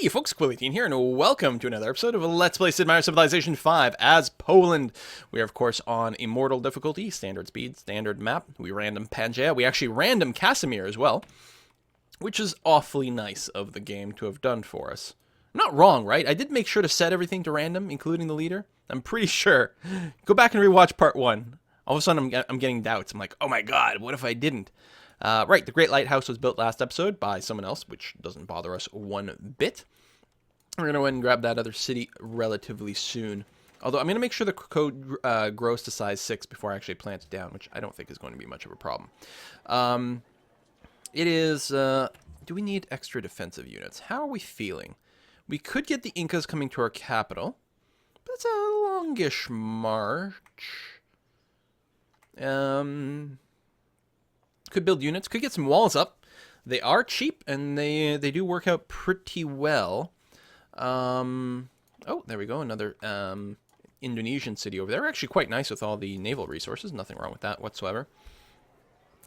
Hey folks, Quillian here, and welcome to another episode of Let's Play Sid Meier's Civilization 5 as Poland. We are, of course, on Immortal difficulty, standard speed, standard map. We random Pangea. We actually random Casimir as well, which is awfully nice of the game to have done for us. I'm not wrong, right? I did make sure to set everything to random, including the leader. I'm pretty sure. Go back and rewatch part 1. All of a sudden, I'm getting doubts. I'm like, oh my god, what if I didn't? Right, the Great Lighthouse was built last episode by someone else, which doesn't bother us one bit. We're going to go ahead and grab that other city relatively soon. Although I'm going to make sure the code grows to size 6 before I actually plant it down, which I don't think is going to be much of a problem. It is... do we need extra defensive units? How are we feeling? We could get the Incas coming to our capital, but it's a longish march. Could build units, could get some walls up. They are cheap, and they do work out pretty well. Oh, there we go, another Indonesian city over there. They're actually quite nice with all the naval resources. Nothing wrong with that whatsoever.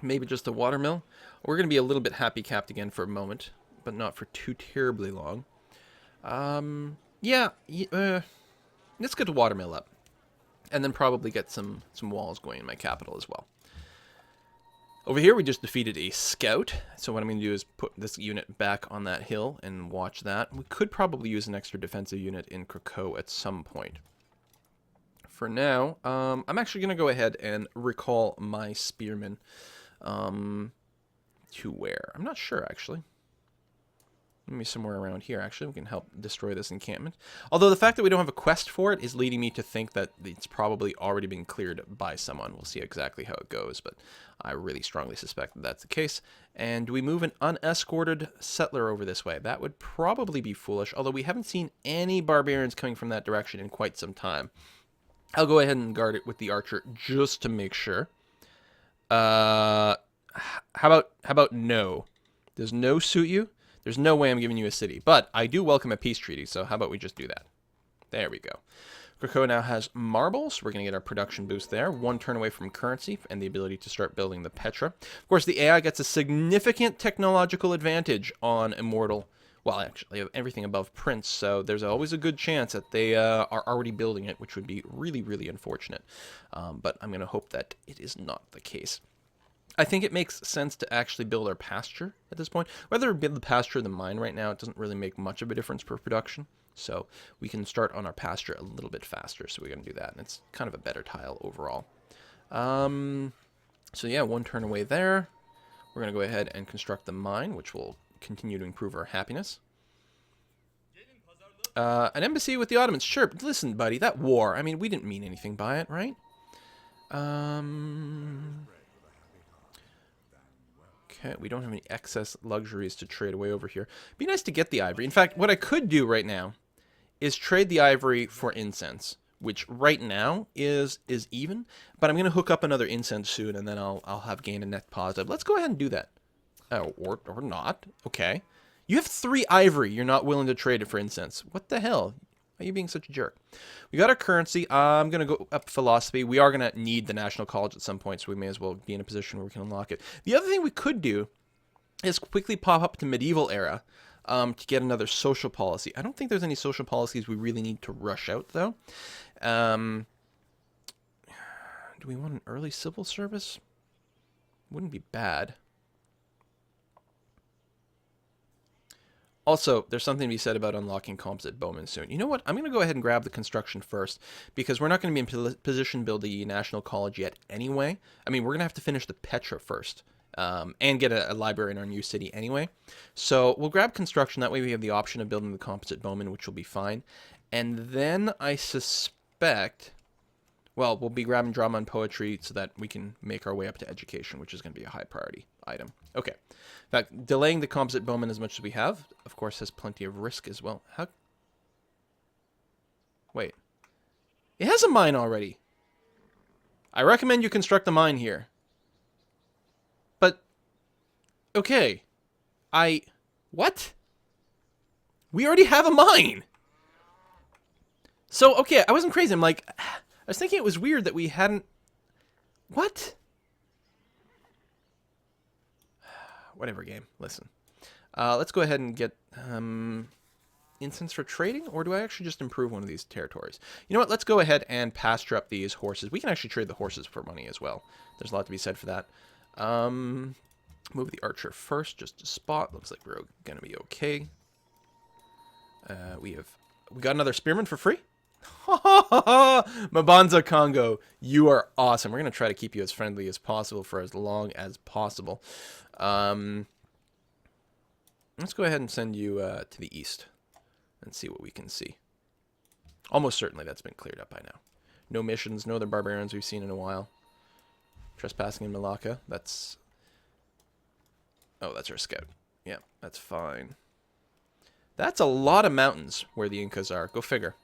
Maybe just a watermill. We're going to be a little bit happy-capped again for a moment, but not for too terribly long. Yeah, let's get the watermill up. And then probably get some walls going in my capital as well. Over here, we just defeated a scout. So what I'm going to do is put this unit back on that hill and watch that. We could probably use an extra defensive unit in Krakow at some point. For now, I'm actually going to go ahead and recall my spearmen to where? I'm not sure, actually. Maybe somewhere around here, actually. We can help destroy this encampment. Although the fact that we don't have a quest for it is leading me to think that it's probably already been cleared by someone. We'll see exactly how it goes, but I really strongly suspect that that's the case. And do we move an unescorted settler over this way? That would probably be foolish, although we haven't seen any barbarians coming from that direction in quite some time. I'll go ahead and guard it with the archer just to make sure. How about no? Does no suit you? There's no way I'm giving you a city, but I do welcome a peace treaty, so how about we just do that? There we go. Krakow now has marbles. We're going to get our production boost there. One turn away from currency and the ability to start building the Petra. Of course, the AI gets a significant technological advantage on Immortal. Well, actually, everything above Prince, so there's always a good chance that they are already building it, which would be really, really unfortunate. But I'm going to hope that it is not the case. I think it makes sense to actually build our pasture at this point. Whether we build the pasture or the mine right now, it doesn't really make much of a difference for production. So we can start on our pasture a little bit faster, so we're going to do that. And it's kind of a better tile overall. So yeah, one turn away there. We're going to go ahead and construct the mine, which will continue to improve our happiness. An embassy with the Ottomans. Sure, but listen, buddy, that war, I mean, we didn't mean anything by it, right? Okay, we don't have any excess luxuries to trade away over here. Be nice to get the ivory. In fact, what I could do right now is trade the ivory for incense, which right now is even, but I'm going to hook up another incense soon, and then I'll have gained a net positive. Let's go ahead and do that. Oh, or not. Okay. You have 3 ivory. You're not willing to trade it for incense. What the hell? Why are you being such a jerk? We got our currency. I'm going to go up philosophy. We are going to need the National College at some point, so we may as well be in a position where we can unlock it. The other thing we could do is quickly pop up to medieval era to get another social policy. I don't think there's any social policies we really need to rush out, though. Do we want an early civil service? Wouldn't be bad. Also, there's something to be said about unlocking composite bowmen soon. You know what? I'm going to go ahead and grab the construction first, because we're not going to be in position to build the National College yet anyway. I mean, we're going to have to finish the Petra first, and get a library in our new city anyway. So we'll grab construction. That way we have the option of building the composite bowmen, which will be fine. And then I suspect... Well, we'll be grabbing drama and poetry so that we can make our way up to education, which is going to be a high priority item. Okay. In fact, delaying the composite bowman as much as we have, of course, has plenty of risk as well. How? Wait. It has a mine already. I recommend you construct the mine here. But, okay. What? We already have a mine! So, okay, I wasn't crazy. I'm like... I was thinking it was weird that we hadn't... What? Whatever, game. Listen. Let's go ahead and get instance for trading, or do I actually just improve one of these territories? You know what? Let's go ahead and pasture up these horses. We can actually trade the horses for money as well. There's a lot to be said for that. Move the archer first, just a spot. Looks like we're gonna be okay. We got another spearman for free. Mabanza Congo, you are awesome. We're gonna try to keep you as friendly as possible for as long as possible. Let's go ahead and send you to the east and see what we can see. Almost certainly that's been cleared up by now. No missions, no other barbarians we've seen in a while. Trespassing in Malacca, that's... Oh, that's our scout. Yeah, that's fine. That's a lot of mountains where the Incas are. Go figure.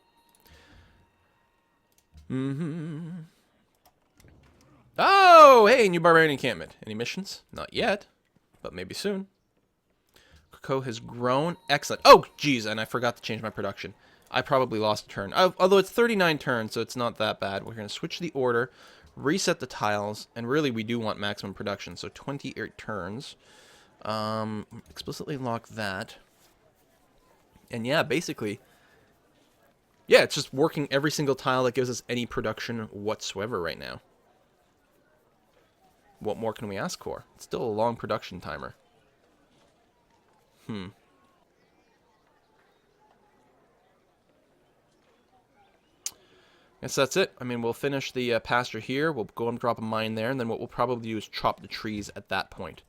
Oh, hey, new barbarian encampment. Any missions? Not yet, but maybe soon. Cocoa has grown. Excellent. Oh, geez, and I forgot to change my production. I probably lost a turn. Although it's 39 turns, so it's not that bad. We're going to switch the order, reset the tiles, and really we do want maximum production, so 28 turns. Explicitly lock that. And yeah, basically, yeah, it's just working every single tile that gives us any production whatsoever right now. What more can we ask for? It's still a long production timer. Guess that's it. I mean, we'll finish the pasture here. We'll go and drop a mine there, and then what we'll probably do is chop the trees at that point.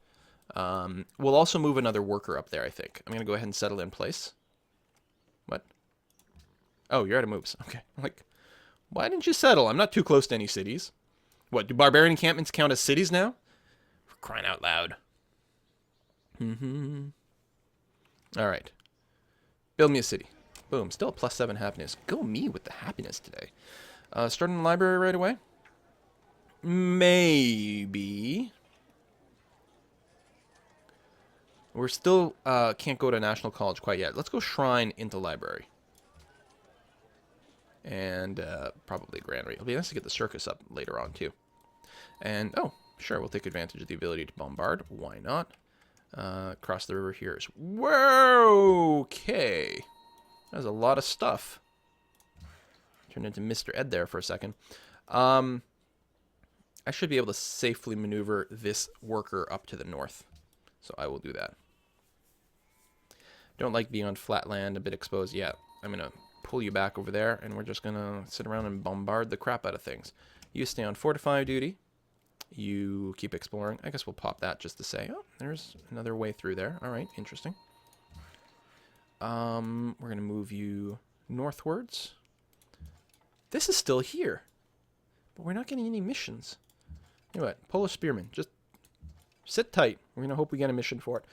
We'll also move another worker up there, I think. I'm going to go ahead and settle in place. What? Oh, you're out of moves. Okay. I'm like, why didn't you settle? I'm not too close to any cities. What, do barbarian encampments count as cities now? For crying out loud. All right. Build me a city. Boom. Still a +7 happiness. Go me with the happiness today. Starting the library right away? Maybe. We're still can't go to National College quite yet. Let's go shrine into library. And probably granary. It'll be nice to get the circus up later on, too. And, oh, sure, we'll take advantage of the ability to bombard. Why not? Cross the river here is... Whoa! Okay. That was a lot of stuff. Turned into Mr. Ed there for a second. I should be able to safely maneuver this worker up to the north. So I will do that. Don't like being on flat land, a bit exposed. Yeah, I'm going to pull you back over there, and we're just going to sit around and bombard the crap out of things. You stay on fortify duty. You keep exploring. I guess we'll pop that just to say, oh, there's another way through there. All right, interesting. We're going to move you northwards. This is still here, but we're not getting any missions. Anyway, Polish Spearman, just sit tight. We're going to hope we get a mission for it.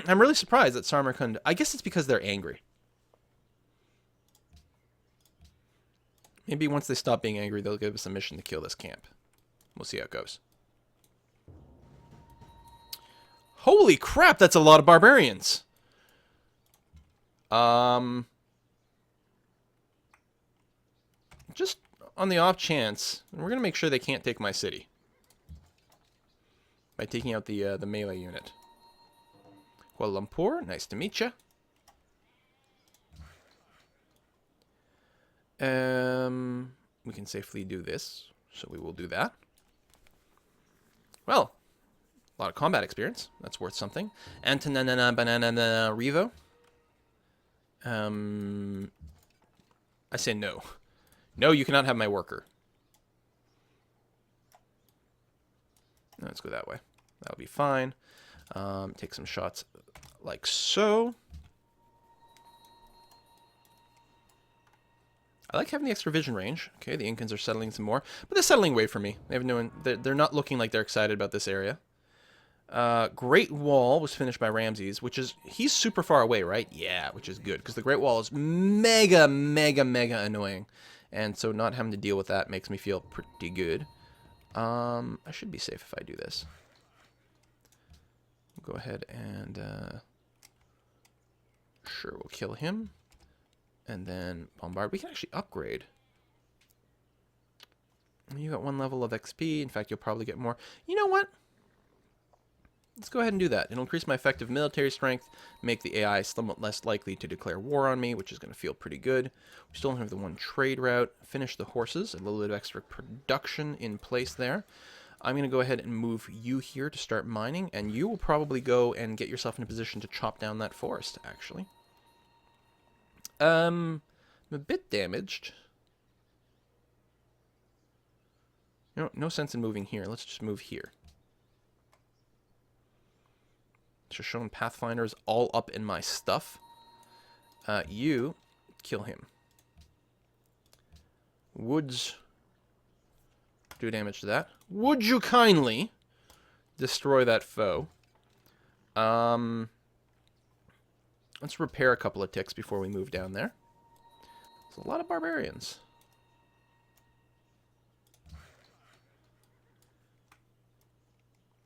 I'm really surprised that Samarkand... I guess it's because they're angry. Maybe once they stop being angry, they'll give us a mission to kill this camp. We'll see how it goes. Holy crap, that's a lot of barbarians. Just on the off chance, we're going to make sure they can't take my city. By taking out the melee unit. Kuala Lumpur, nice to meet you. We can safely do this, so we will do that. Well, a lot of combat experience. That's worth something. Antanana Banana Revo. I say no. No, you cannot have my worker. Let's go that way. That'll be fine. Take some shots like so. I like having the extra vision range. Okay, the Incans are settling some more, but they're settling away from me. They have no, they're not looking like they're excited about this area. Great Wall was finished by Ramses, which is, he's super far away, right? Yeah, which is good, because the Great Wall is mega annoying. And so not having to deal with that makes me feel pretty good. I should be safe if I do this. Go ahead and, sure, we'll kill him. And then bombard. We can actually upgrade. You got 1 level of XP. In fact, you'll probably get more. You know what? Let's go ahead and do that. It'll increase my effective military strength, make the AI somewhat less likely to declare war on me, which is going to feel pretty good. We still don't have the one trade route. Finish the horses, a little bit of extra production in place there. I'm going to go ahead and move you here to start mining, and you will probably go and get yourself in a position to chop down that forest, actually. I'm a bit damaged. No sense in moving here. Let's just move here. Just showing Pathfinders all up in my stuff. You kill him. Woods do damage to that. Would you kindly destroy that foe? Let's repair a couple of ticks before we move down there. There's a lot of barbarians.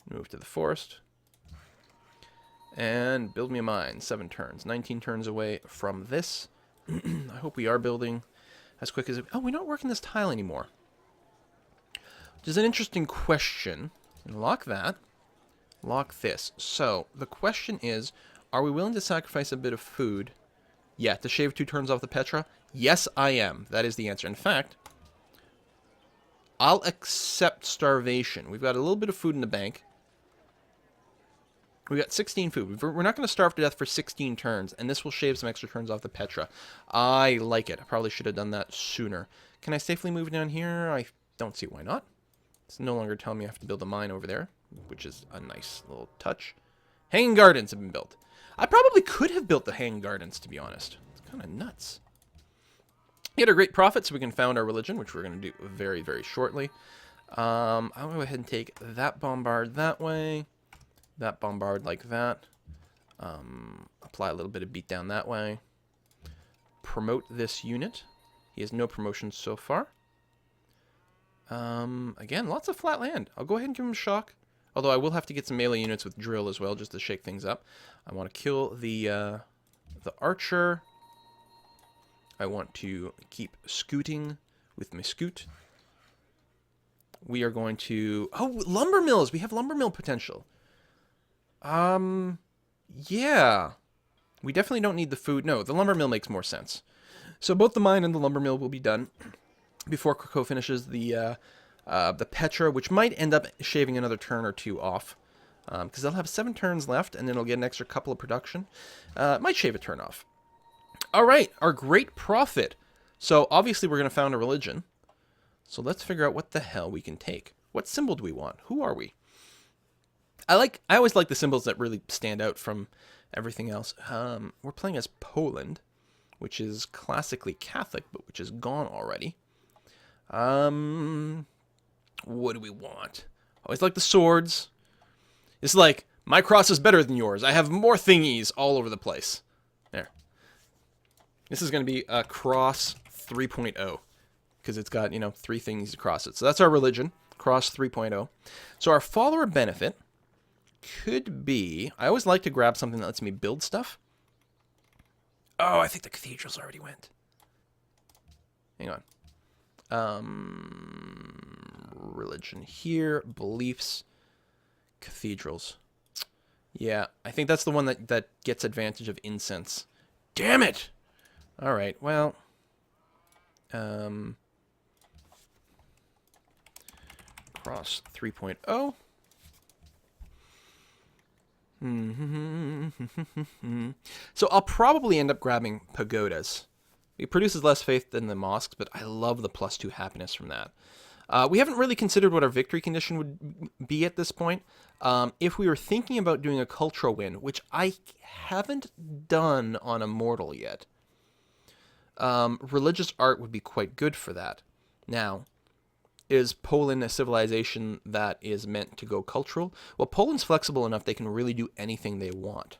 Move to the forest. And build me a mine. 7 turns. 19 turns away from this. I hope we are building as quick as... Oh, we're not working this tile anymore. Which is an interesting question. Lock that. Lock this. So, the question is, are we willing to sacrifice a bit of food? Yeah, to shave 2 turns off the Petra? Yes, I am. That is the answer. In fact, I'll accept starvation. We've got a little bit of food in the bank. We got 16 food. We're not going to starve to death for 16 turns, and this will shave some extra turns off the Petra. I like it. I probably should have done that sooner. Can I safely move down here? I don't see why not. It's no longer telling me I have to build a mine over there, which is a nice little touch. Hanging gardens have been built. I probably could have built the hanging gardens, to be honest. It's kind of nuts. Get a great profit so we can found our religion, which we're going to do very, very shortly. I'll go ahead and take that bombard that way. That bombard like that. Apply a little bit of beat down that way. Promote this unit. He has no promotions so far. Again, lots of flat land. I'll go ahead and give him a shock. Although I will have to get some melee units with drill as well, just to shake things up. I want to kill the archer. I want to keep scooting with my scoot. We are going to... Oh, lumber mills! We have lumber mill potential. Yeah. We definitely don't need the food. No, the lumber mill makes more sense. So both the mine and the lumber mill will be done before Krakow finishes the Petra, which might end up shaving another turn or 2 off. Because they'll have 7 turns left, and then it'll get an extra couple of production. Might shave a turn off. Alright, our great profit. So obviously we're going to found a religion. So let's figure out what the hell we can take. What symbol do we want? Who are we? I always like the symbols that really stand out from everything else. We're playing as Poland, which is classically Catholic, but which is gone already. What do we want? Always like the swords. It's like, my cross is better than yours. I have more thingies all over the place. There. This is going to be a cross 3.0. Because it's got, 3 things across it. So that's our religion. Cross 3.0. So our follower benefit could be... I always like to grab something that lets me build stuff. Oh, I think the cathedrals already went. Hang on. Religion here. Beliefs. Cathedrals. Yeah, I think that's the one that gets advantage of incense. Damn it! Alright, well... Cross 3.0. So I'll probably end up grabbing pagodas. It produces less faith than the mosques, but I love the +2 happiness from that. We haven't really considered what our victory condition would be at this point. If we were thinking about doing a cultural win, which I haven't done on Immortal yet, religious art would be quite good for that. Now, is Poland a civilization that is meant to go cultural? Well, Poland's flexible enough they can really do anything they want.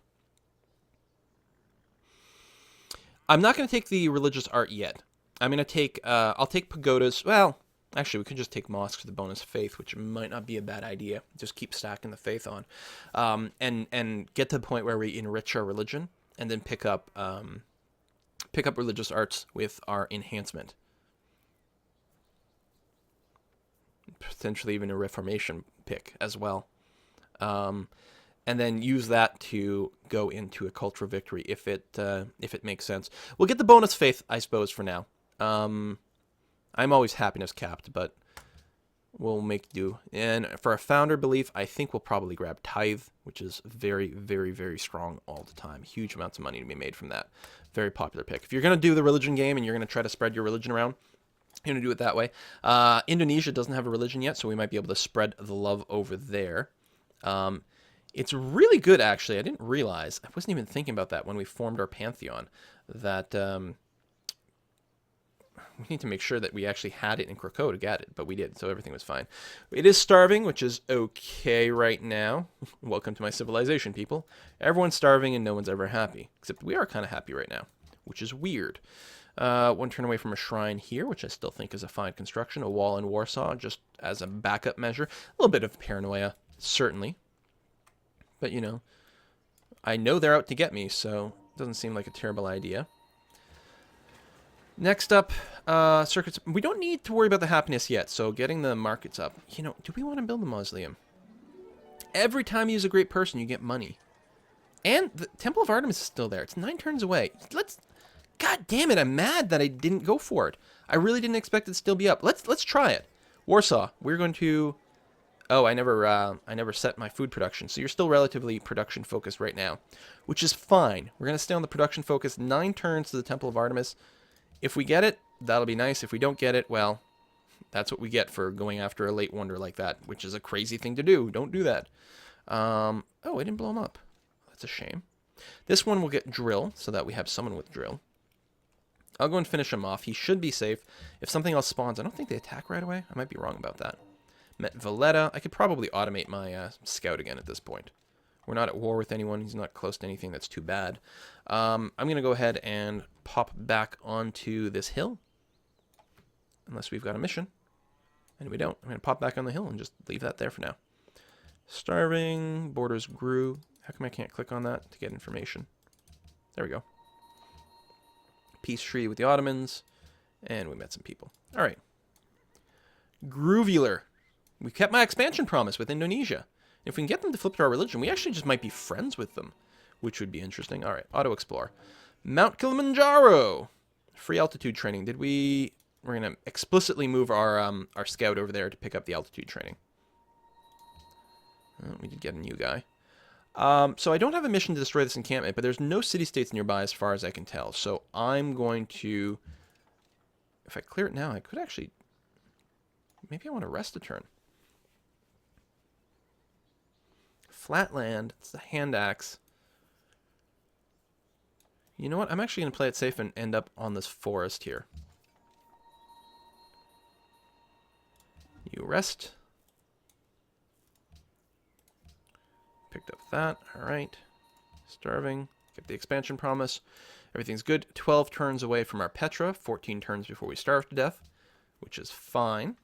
I'm not going to take the religious art yet. I'm going to take, I'll take pagodas. Well, actually, we could just take mosques for the bonus faith, which might not be a bad idea. Just keep stacking the faith on. And get to the point where we enrich our religion, and then pick up religious arts with our enhancement. Potentially even a Reformation pick as well. and then use that to go into a cultural victory if it makes sense. We'll get the bonus faith, I suppose, for now. I'm always happiness capped, but we'll make do. And for a founder belief, I think we'll probably grab tithe, which is very, very, very strong all the time. Huge amounts of money to be made from that. Very popular pick. If you're going to do the religion game and you're going to try to spread your religion around, you're going to do it that way. Indonesia doesn't have a religion yet, so we might be able to spread the love over there. It's really good, actually. I didn't realize. I wasn't even thinking about that when we formed our pantheon, that we need to make sure that we actually had it in Krakow to get it, but we did, so everything was fine. It is starving, which is okay right now. Welcome to my civilization, people. Everyone's starving and no one's ever happy, except we are kind of happy right now, which is weird. One turn away from a shrine here, which I still think is a fine construction. A wall in Warsaw, just as a backup measure. A little bit of paranoia, certainly. But, you know, I know they're out to get me, so it doesn't seem like a terrible idea. Next up, circuits. We don't need to worry about the happiness yet, so getting the markets up. You know, do we want to build a mausoleum? Every time you use a great person, you get money. And the Temple of Artemis is still there. It's 9 turns away. God damn it, I'm mad that I didn't go for it. I really didn't expect it to still be up. Let's try it. Warsaw, we're going to... Oh, I never set my food production, so you're still relatively production focused right now, which is fine. We're going to stay on the production focus. 9 turns to the Temple of Artemis. If we get it, that'll be nice. If we don't get it, well, that's what we get for going after a late wonder like that, which is a crazy thing to do. Don't do that. Oh, I didn't blow him up. That's a shame. This one will get drill, so that we have someone with drill. I'll go and finish him off. He should be safe. If something else spawns, I don't think they attack right away. I might be wrong about that. Met Valletta. I could probably automate my scout again at this point. We're not at war with anyone. He's not close to anything that's too bad. I'm going to go ahead and pop back onto this hill. Unless we've got a mission. And we don't. I'm going to pop back on the hill and just leave that there for now. Starving. Borders grew. How come I can't click on that to get information? There we go. Peace treaty with the Ottomans. And we met some people. All right. Groovular. We kept my expansion promise with Indonesia. If we can get them to flip to our religion, we actually just might be friends with them, which would be interesting. All right, auto-explore. Mount Kilimanjaro. Free altitude training. We're going to explicitly move our scout over there to pick up the altitude training. Oh, we did get a new guy. So I don't have a mission to destroy this encampment, but there's no city-states nearby as far as I can tell. So I'm going to... If I clear it now, I could actually... Maybe I want to rest a turn. Flatland. It's the hand axe. You know what? I'm actually going to play it safe and end up on this forest here. You rest. Picked up that. All right. Starving. Get the expansion promise. Everything's good. 12 turns away from our Petra. 14 turns before we starve to death, which is fine.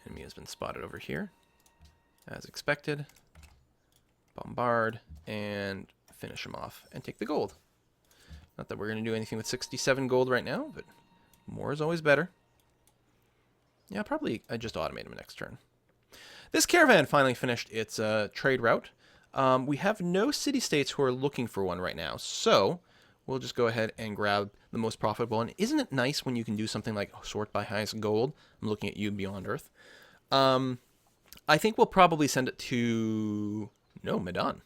Enemy has been spotted over here, as expected. Bombard, and finish him off, and take the gold. Not that we're going to do anything with 67 gold right now, but more is always better. Yeah, probably I just automate him next turn. This caravan finally finished its trade route. We have no city-states who are looking for one right now, so we'll just go ahead and grab the most profitable. And isn't it nice when you can do something like sort by highest gold? I'm looking at you, Beyond Earth. I think we'll probably send it to... No, Medan.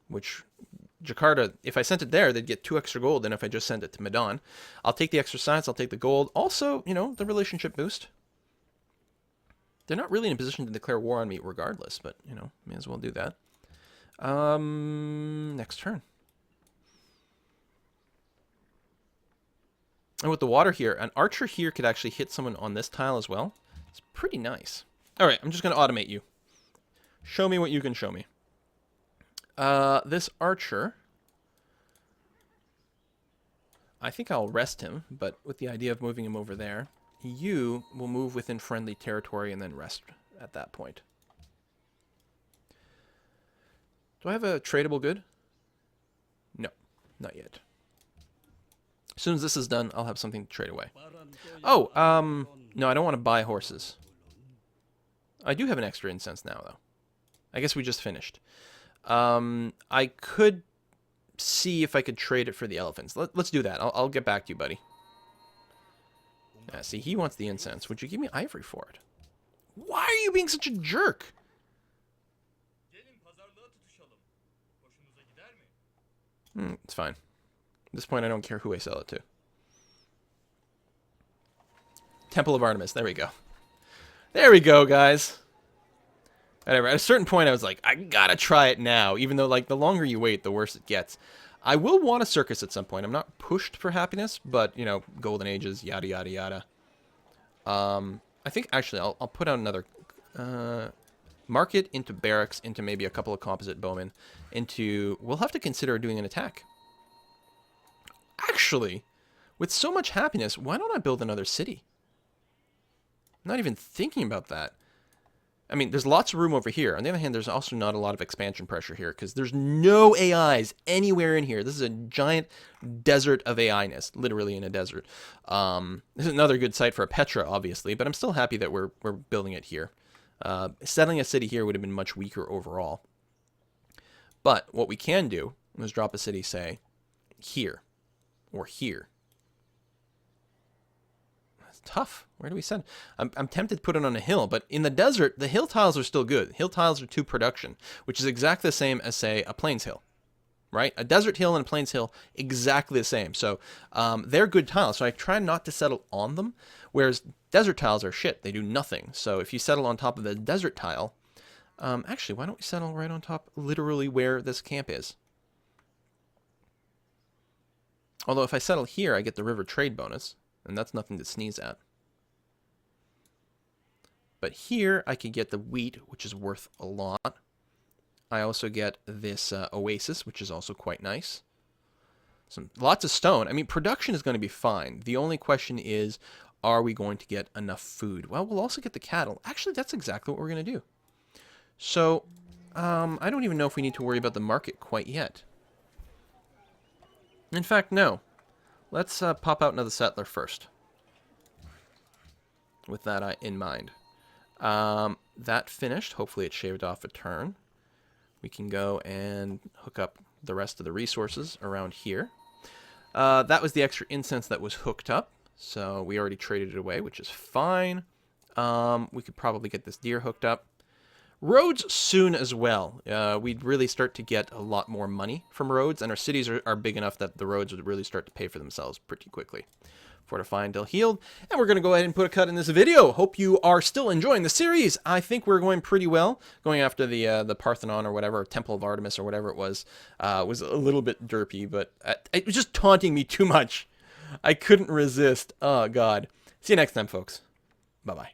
Which, Jakarta, if I sent it there, they'd get 2 extra gold than if I just sent it to Medan. I'll take the extra science, I'll take the gold. Also, you know, the relationship boost. They're not really in a position to declare war on me regardless, but, you know, may as well do that. Next turn. And with the water here, an archer here could actually hit someone on this tile as well. It's pretty nice. All right, I'm just going to automate you. Show me what you can show me. This archer, I think I'll rest him, but with the idea of moving him over there, you will move within friendly territory and then rest at that point. Do I have a tradable good? No, not yet. As soon as this is done, I'll have something to trade away. Oh, no, I don't want to buy horses. I do have an extra incense now, though. I guess we just finished. I could see if I could trade it for the elephants. Let's do that. I'll get back to you, buddy. Yeah, see, he wants the incense. Would you give me ivory for it? Why are you being such a jerk? It's fine. At this point, I don't care who I sell it to. Temple of Artemis. There we go. There we go, guys. Whatever. At a certain point, I was like, I gotta try it now. Even though, like, the longer you wait, the worse it gets. I will want a circus at some point. I'm not pushed for happiness, but, you know, golden ages, yada, yada, yada. I think, actually, I'll put out another... market into barracks, into maybe a couple of composite bowmen, into... We'll have to consider doing an attack. Actually, with so much happiness, why don't I build another city? I'm not even thinking about that. I mean, there's lots of room over here. On the other hand, there's also not a lot of expansion pressure here, because there's no AIs anywhere in here. This is a giant desert of AI-ness, literally in a desert. This is another good site for a Petra, obviously, but I'm still happy that we're building it here. Settling a city here would have been much weaker overall. But what we can do is drop a city, say, here, or here. Tough. Where do we send? I'm tempted to put it on a hill, but in the desert, the hill tiles are still good. Hill tiles are to production, which is exactly the same as, say, a plains hill, right? A desert hill and a plains hill, exactly the same. So they're good tiles, so I try not to settle on them, whereas desert tiles are shit. They do nothing. So if you settle on top of the desert tile, actually, why don't we settle right on top, literally where this camp is? Although if I settle here, I get the river trade bonus. And that's nothing to sneeze at. But here, I could get the wheat, which is worth a lot. I also get this oasis, which is also quite nice. Lots of stone. I mean, production is going to be fine. The only question is, are we going to get enough food? Well, we'll also get the cattle. Actually, that's exactly what we're going to do. So, I don't even know if we need to worry about the market quite yet. In fact, no. Let's pop out another settler first. With that in mind. That finished. Hopefully it shaved off a turn. We can go and hook up the rest of the resources around here. That was the extra incense that was hooked up. So we already traded it away, which is fine. We could probably get this deer hooked up. Roads soon as well. We'd really start to get a lot more money from roads, and our cities are big enough that the roads would really start to pay for themselves pretty quickly. Fortify until healed. And we're going to go ahead and put a cut in this video. Hope you are still enjoying the series. I think we're going pretty well. Going after the Parthenon or whatever, Temple of Artemis or whatever it was a little bit derpy, but it was just taunting me too much. I couldn't resist. Oh, God. See you next time, folks. Bye-bye.